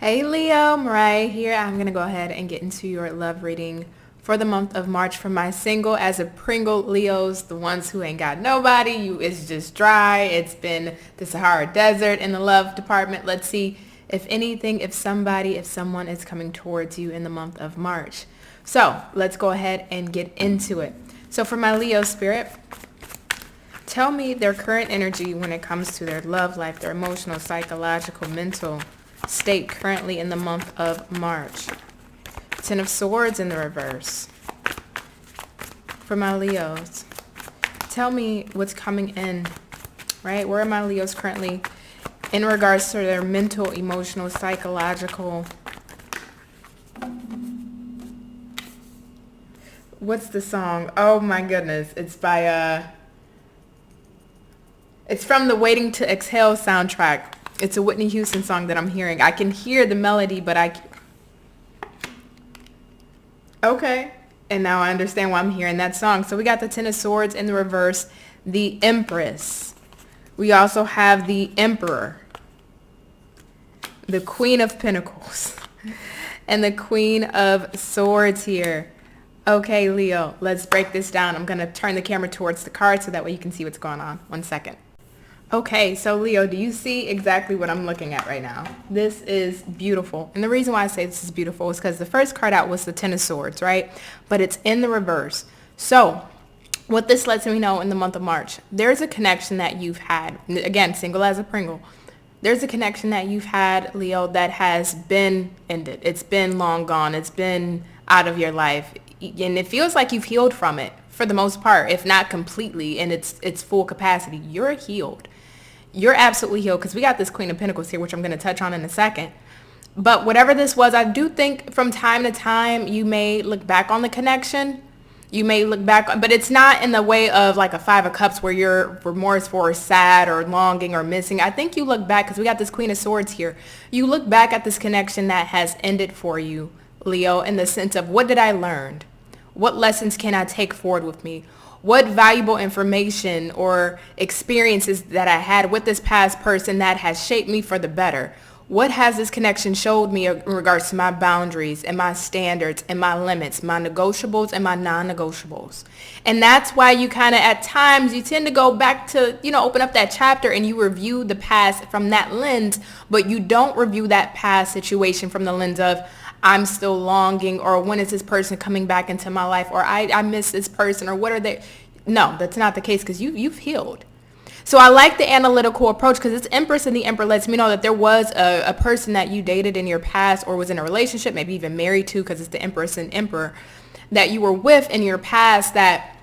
Hey Leo, Mariah here. I'm going to go ahead and get into your love reading for the month of March for my single as a Pringle Leos, the ones who ain't got nobody. It's just dry. It's been the Sahara Desert in the love department. Let's see if anything, if someone is coming towards you in the month of March. So let's go ahead and get into it. So for my Leo spirit, tell me their current energy when it comes to their love life, their emotional, psychological, mental state currently in the month of March. Ten of Swords in the reverse. For my Leos, tell me what's coming in, right? Where are my Leos currently in regards to their mental, emotional, psychological? What's the song? Oh my goodness. It's by, it's from the Waiting to Exhale soundtrack. It's a Whitney Houston song that I'm hearing. I can hear the melody, but okay. And now I understand why I'm hearing that song. So we got the Ten of Swords in the reverse, the Empress. We also have the Emperor, the Queen of Pentacles, and the Queen of Swords here. Okay, Leo, let's break this down. I'm going to turn the camera towards the card so that way you can see what's going on. 1 second. Okay, so Leo, do you see exactly what I'm looking at right now? This is beautiful. And the reason why I say this is beautiful is because the first card out was the Ten of Swords, right? But it's in the reverse. So what this lets me know in the month of March, there's a connection that you've had. Again, single as a Pringle. There's a connection that you've had, Leo, that has been ended. It's been long gone. It's been out of your life. And it feels like you've healed from it for the most part, if not completely in its full capacity. You're healed. You're absolutely healed because we got this Queen of Pentacles here, which I'm going to touch on in a second. But whatever this was, I do think from time to time you may look back on the connection. You may look back, but it's not in the way of like a Five of Cups where you're remorseful or sad or longing or missing. I think you look back because we got this Queen of Swords here. You look back at this connection that has ended for you, Leo, in the sense of what did I learn? What lessons can I take forward with me? What valuable information or experiences that I had with this past person that has shaped me for the better? What has this connection showed me in regards to my boundaries and my standards and my limits, my negotiables and my non-negotiables? And that's why you kind of at times you tend to go back to, open up that chapter and you review the past from that lens, but you don't review that past situation from the lens of I'm still longing, or when is this person coming back into my life, or I miss this person, or what are they? No, that's not the case because you've healed. So I like the analytical approach because this Empress and the Emperor lets me know that there was a person that you dated in your past or was in a relationship, maybe even married to, because it's the Empress and Emperor, that you were with in your past that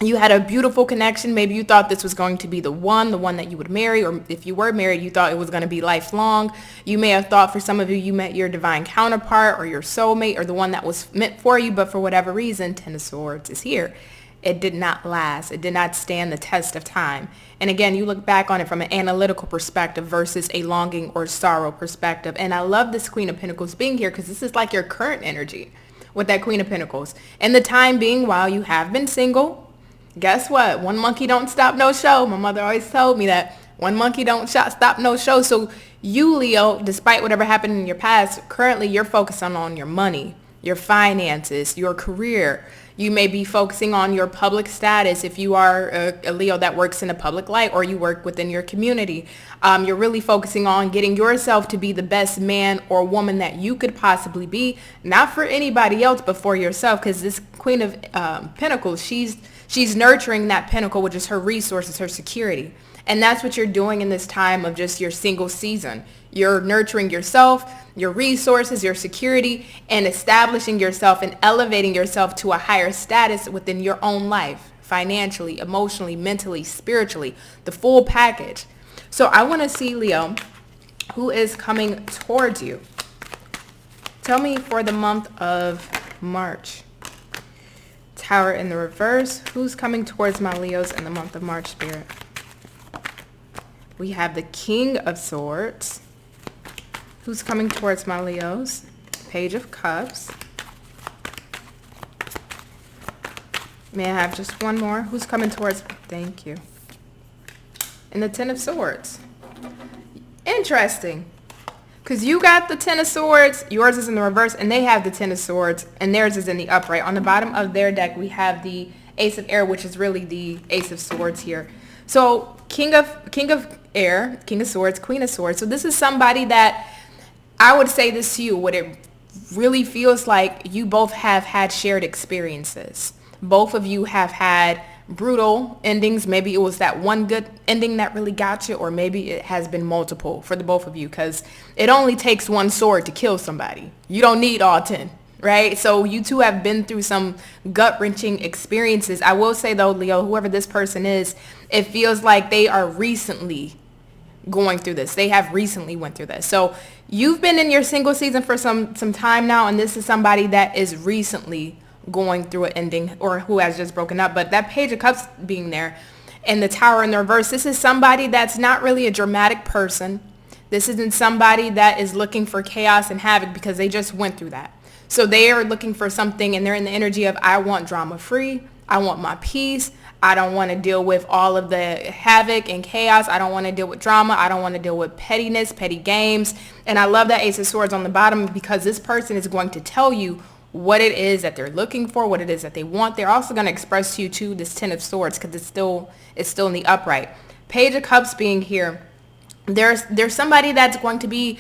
you had a beautiful connection. Maybe you thought this was going to be the one that you would marry, or if you were married, you thought it was going to be lifelong. You may have thought for some of you met your divine counterpart or your soulmate or the one that was meant for you, but for whatever reason, Ten of Swords is here. It did not last. It did not stand the test of time. And again, you look back on it from an analytical perspective versus a longing or sorrow perspective. And I love this Queen of Pentacles being here because this is like your current energy with that Queen of Pentacles. And the time being, while you have been single, guess what? One monkey don't stop no show. My mother always told me that one monkey don't stop no show. So you, Leo, despite whatever happened in your past, currently you're focusing on your money, your finances, your career. You may be focusing on your public status if you are a Leo that works in a public light or you work within your community. You're really focusing on getting yourself to be the best man or woman that you could possibly be, not for anybody else but for yourself, because this Queen of Pentacles, she's nurturing that pinnacle, which is her resources, her security. And that's what you're doing in this time of just your single season. You're nurturing yourself, your resources, your security, and establishing yourself and elevating yourself to a higher status within your own life, financially, emotionally, mentally, spiritually, the full package. So I want to see, Leo, who is coming towards you. Tell me for the month of March. Tower in the reverse. Who's coming towards my Leos in the month of March, Spirit? We have the King of Swords. Who's coming towards my Leos? Page of Cups. May I have just one more? Who's coming towards me? Thank you. And the Ten of Swords. Interesting. Because you got the Ten of Swords, yours is in the reverse, and they have the Ten of Swords, and theirs is in the upright. On the bottom of their deck, we have the Ace of Air, which is really the Ace of Swords here. So King of Air, King of Swords, Queen of Swords. So this is somebody that I would say this to you, what it really feels like you both have had shared experiences. Both of you have had brutal endings. Maybe it was that one good ending that really got you, or maybe it has been multiple for the both of you, because it only takes one sword to kill somebody. You don't need all 10, right? So you two have been through some gut-wrenching experiences. I will say though, Leo, whoever this person is, it feels like they are recently going through this. They have recently went through this. So you've been in your single season for some time now, and this is somebody that is recently going through an ending, or who has just broken up. But that Page of Cups being there and the Tower in the reverse, this is somebody that's not really a dramatic person. This isn't somebody that is looking for chaos and havoc, because they just went through that. So they are looking for something, and they're in the energy of, I want drama free. I want my peace. I don't want to deal with all of the havoc and chaos. I don't want to deal with drama. I don't want to deal with pettiness, petty games. And I love that Ace of Swords on the bottom, because this person is going to tell you what it is that they're looking for, what it is that they want. They're also going to express to you too this Ten of Swords, because it's still in the upright. Page of Cups being here, there's somebody that's going to be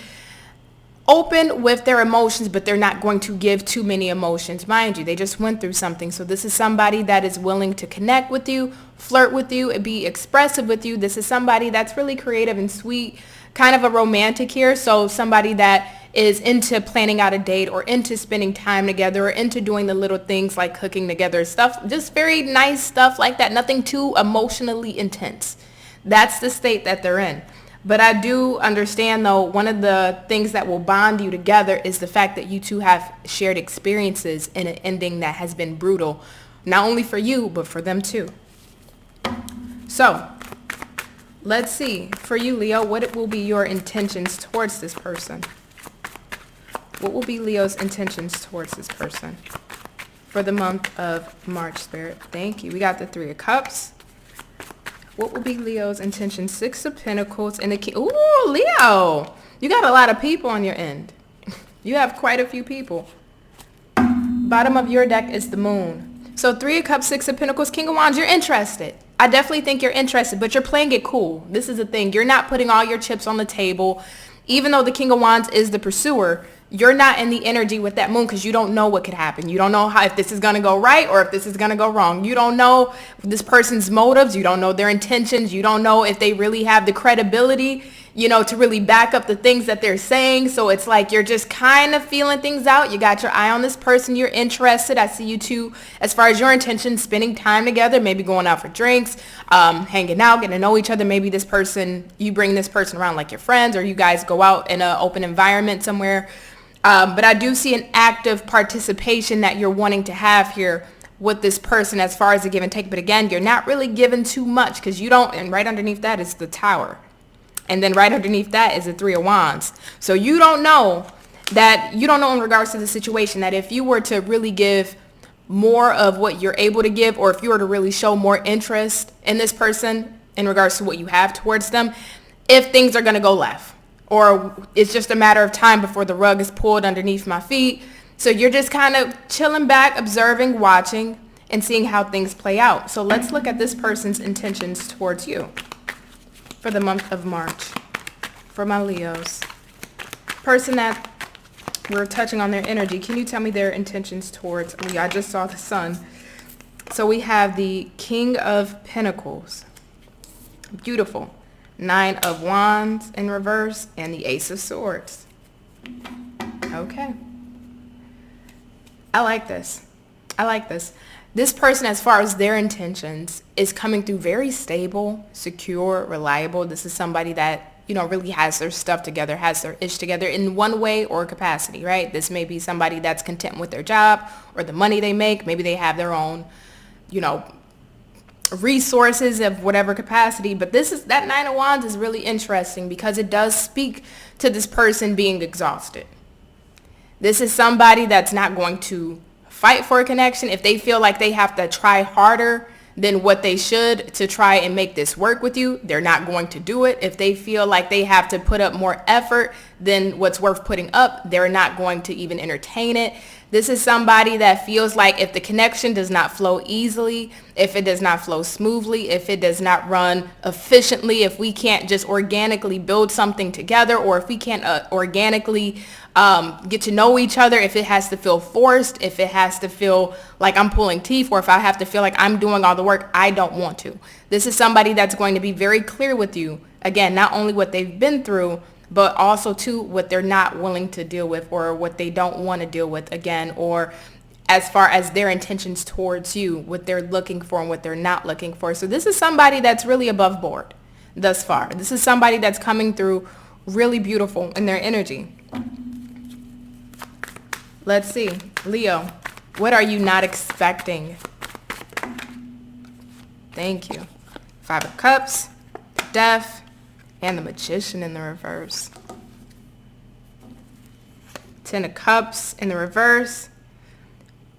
open with their emotions, but they're not going to give too many emotions. Mind you, they just went through something. So this is somebody that is willing to connect with you, flirt with you, and be expressive with you. This is somebody that's really creative and sweet, kind of a romantic here. So somebody that is into planning out a date, or into spending time together, or into doing the little things like cooking together, stuff, just very nice stuff like that. Nothing too emotionally intense. That's the state that they're in. But I do understand, though, one of the things that will bond you together is the fact that you two have shared experiences in an ending that has been brutal, not only for you, but for them too. So let's see, for you, Leo, what will be your intentions towards this person? What will be Leo's intentions towards this person for the month of March, Spirit? Thank you. We got the Three of Cups. What will be Leo's intentions? Six of Pentacles and the King. Ooh, Leo, you got a lot of people on your end. You have quite a few people. Bottom of your deck is the Moon. So Three of Cups, Six of Pentacles, King of Wands, you're interested. I definitely think you're interested, but you're playing it cool. This is the thing. You're not putting all your chips on the table. Even though the King of Wands is the pursuer, you're not in the energy with that Moon, because you don't know what could happen. You don't know if this is going to go right or if this is going to go wrong. You don't know this person's motives. You don't know their intentions. You don't know if they really have the credibility, to really back up the things that they're saying. So it's like you're just kind of feeling things out. You got your eye on this person. You're interested. I see you two, as far as your intentions, spending time together, maybe going out for drinks, hanging out, getting to know each other. Maybe this person, you bring this person around like your friends, or you guys go out in an open environment somewhere. But I do see an active participation that you're wanting to have here with this person as far as the give and take. But again, you're not really giving too much, because you don't, and right underneath that is the Tower. And then right underneath that is the Three of Wands. So you don't know in regards to the situation, that if you were to really give more of what you're able to give, or if you were to really show more interest in this person in regards to what you have towards them, if things are going to go left. Or it's just a matter of time before the rug is pulled underneath my feet. So you're just kind of chilling back, observing, watching, and seeing how things play out. So let's look at this person's intentions towards you for the month of March. For my Leos. Person that we're touching on their energy. Can you tell me their intentions towards Leo? I just saw the Sun. So we have the King of Pentacles. Beautiful. Nine of Wands in reverse, and the Ace of Swords. Okay. I like this. This person, as far as their intentions, is coming through very stable, secure, reliable. This is somebody that, really has their stuff together, has their ish together in one way or capacity, right? This may be somebody that's content with their job or the money they make. Maybe they have their own, resources of whatever capacity. But that Nine of Wands is really interesting, because it does speak to this person being exhausted. This is somebody that's not going to fight for a connection. If they feel like they have to try harder than what they should to try and make this work with you, they're not going to do it. If they feel like they have to put up more effort than what's worth putting up, they're not going to even entertain it. This is somebody that feels like if the connection does not flow easily, if it does not flow smoothly, if it does not run efficiently, if we can't just organically build something together, or if we can't organically get to know each other, if it has to feel forced, if it has to feel like I'm pulling teeth, or if I have to feel like I'm doing all the work, I don't want to. This is somebody that's going to be very clear with you. Again, not only what they've been through, but also too what they're not willing to deal with, or what they don't want to deal with again, or as far as their intentions towards you, what they're looking for and what they're not looking for. So this is somebody that's really above board thus far. This is somebody that's coming through really beautiful in their energy. Let's see, Leo, what are you not expecting? Thank you. 5 of Cups, Death, and the Magician in the reverse. 10 of Cups in the reverse.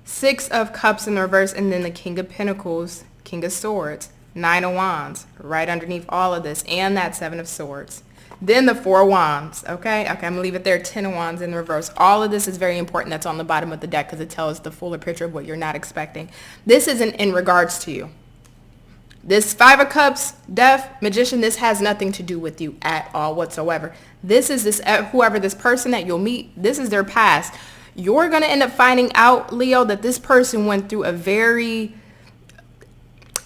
6 of Cups in the reverse. And then the King of Pentacles, King of Swords. 9 of Wands right underneath all of this. And that 7 of Swords. Then the 4 of Wands. Okay, I'm going to leave it there. 10 of Wands in the reverse. All of this is very important. That's on the bottom of the deck because it tells the fuller picture of what you're not expecting. This isn't in regards to you. This 5 of Cups, Death, Magician, this has nothing to do with you at all whatsoever. This is whoever this person that you'll meet, this is their past. You're going to end up finding out, Leo, that this person went through a very,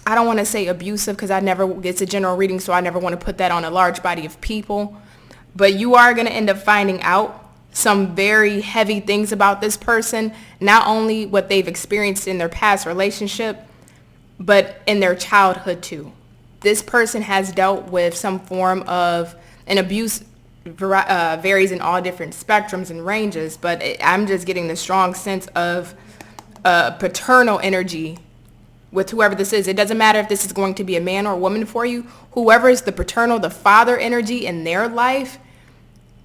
I don't want to say abusive because it's a general reading, so I never want to put that on a large body of people. But you are going to end up finding out some very heavy things about this person, not only what they've experienced in their past relationship, but in their childhood too. This person has dealt with some form of an abuse, varies in all different spectrums and ranges, but I'm just getting the strong sense of paternal energy with whoever this is. It doesn't matter if this is going to be a man or a woman for you. Whoever is the paternal, the father energy in their life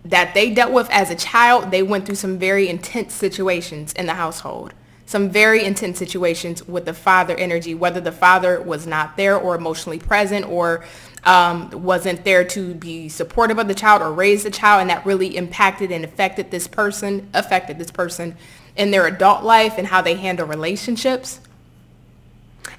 that they dealt with as a child, they went through some very intense situations in the household. Some very intense situations with the father energy, whether the father was not there or emotionally present or wasn't there to be supportive of the child or raise the child, and that really impacted and affected this person in their adult life and how they handle relationships.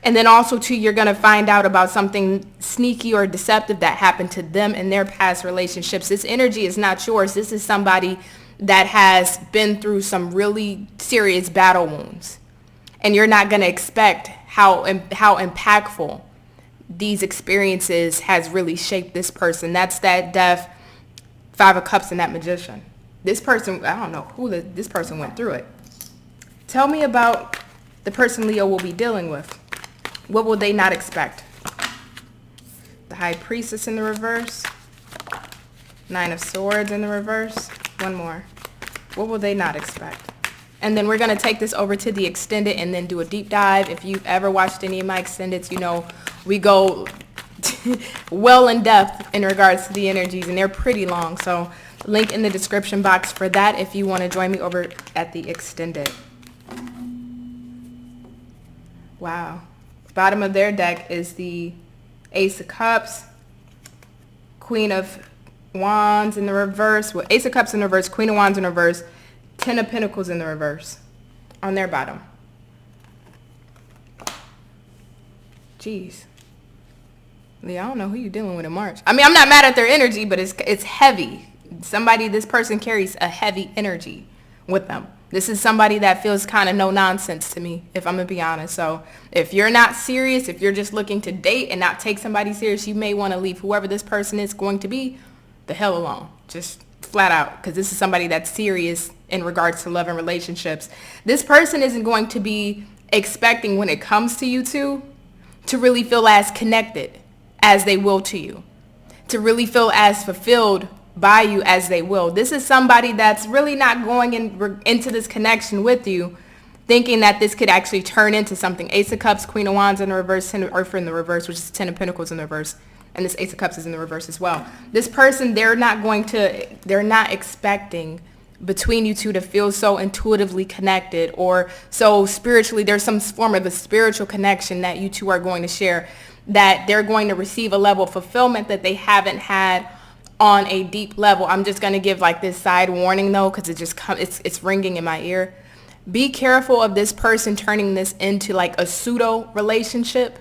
And then also too, you're going to find out about something sneaky or deceptive that happened to them in their past relationships. This energy is not yours. This is somebody that has been through some really serious battle wounds. And you're not going to expect how impactful these experiences has really shaped this person. That's that Death, 5 of Cups, and that Magician. This person, I don't know who this person went through it. Tell me about the person Leo will be dealing with. What will they not expect? The High Priestess in the reverse. 9 of Swords in the reverse. One more. What will they not expect? And then we're going to take this over to the extended and then do a deep dive. If you've ever watched any of my extendeds, you know we go well in depth in regards to the energies, and they're pretty long. So link in the description box for that if you want to join me over at the extended. Wow. Bottom of their deck is the Ace of Cups, Queen of Wands in the reverse, well, Ace of Cups in the reverse, Queen of Wands in the reverse, 10 of Pentacles in the reverse on their bottom. Jeez. Lee, I don't know who you're dealing with in March. I mean, I'm not mad at their energy, but it's heavy. This person carries a heavy energy with them. This is somebody that feels kind of no nonsense to me, if I'm going to be honest. So if you're not serious, if you're just looking to date and not take somebody serious, you may want to leave whoever this person is going to be the hell alone. Just flat out, because this is somebody that's serious in regards to love and relationships. This person isn't going to be expecting when it comes to you two to really feel as connected as they will to you, to really feel as fulfilled by you as they will. This is somebody that's really not going into this connection with you thinking that this could actually turn into something. Ace of Cups, Queen of Wands in the reverse, 10 of Earth in the reverse, which is 10 of Pentacles in the reverse, and this Ace of Cups is in the reverse as well. This person, they're not expecting between you two to feel so intuitively connected or so spiritually. There's some form of a spiritual connection that you two are going to share, that they're going to receive a level of fulfillment that they haven't had on a deep level. I'm just going to give like this side warning though, because it's ringing in my ear. Be careful of this person turning this into like a pseudo relationship.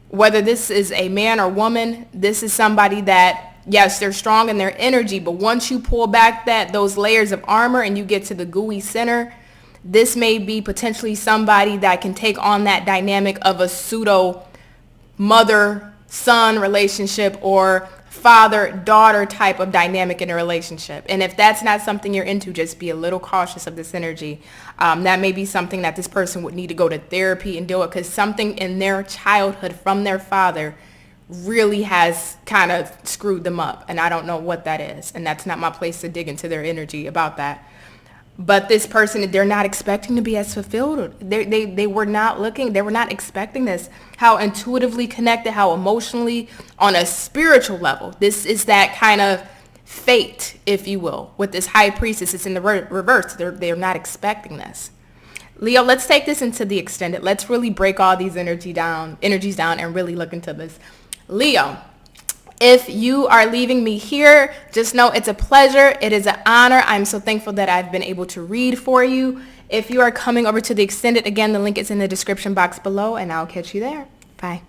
Whether this is a man or woman, this is somebody that, yes, they're strong in their energy, but once you pull back those layers of armor and you get to the gooey center, this may be potentially somebody that can take on that dynamic of a pseudo mother-son relationship or father-daughter type of dynamic in a relationship. And if that's not something you're into, just be a little cautious of this energy. That may be something that this person would need to go to therapy and deal with, because something in their childhood from their father really has kind of screwed them up. And I don't know what that is. And that's not my place to dig into their energy about that. But this person, they're not expecting to be as fulfilled. They were not looking, they were not expecting this. How intuitively connected, how emotionally, on a spiritual level. This is that kind of fate, if you will, with this high priestess. It's in the reverse. They're not expecting this. Leo, let's take this into the extended. Let's really break all these energies down and really look into this. Leo, if you are leaving me here, just know it's a pleasure. It is an honor. I'm so thankful that I've been able to read for you. If you are coming over to the extended, again, the link is in the description box below, and I'll catch you there. Bye.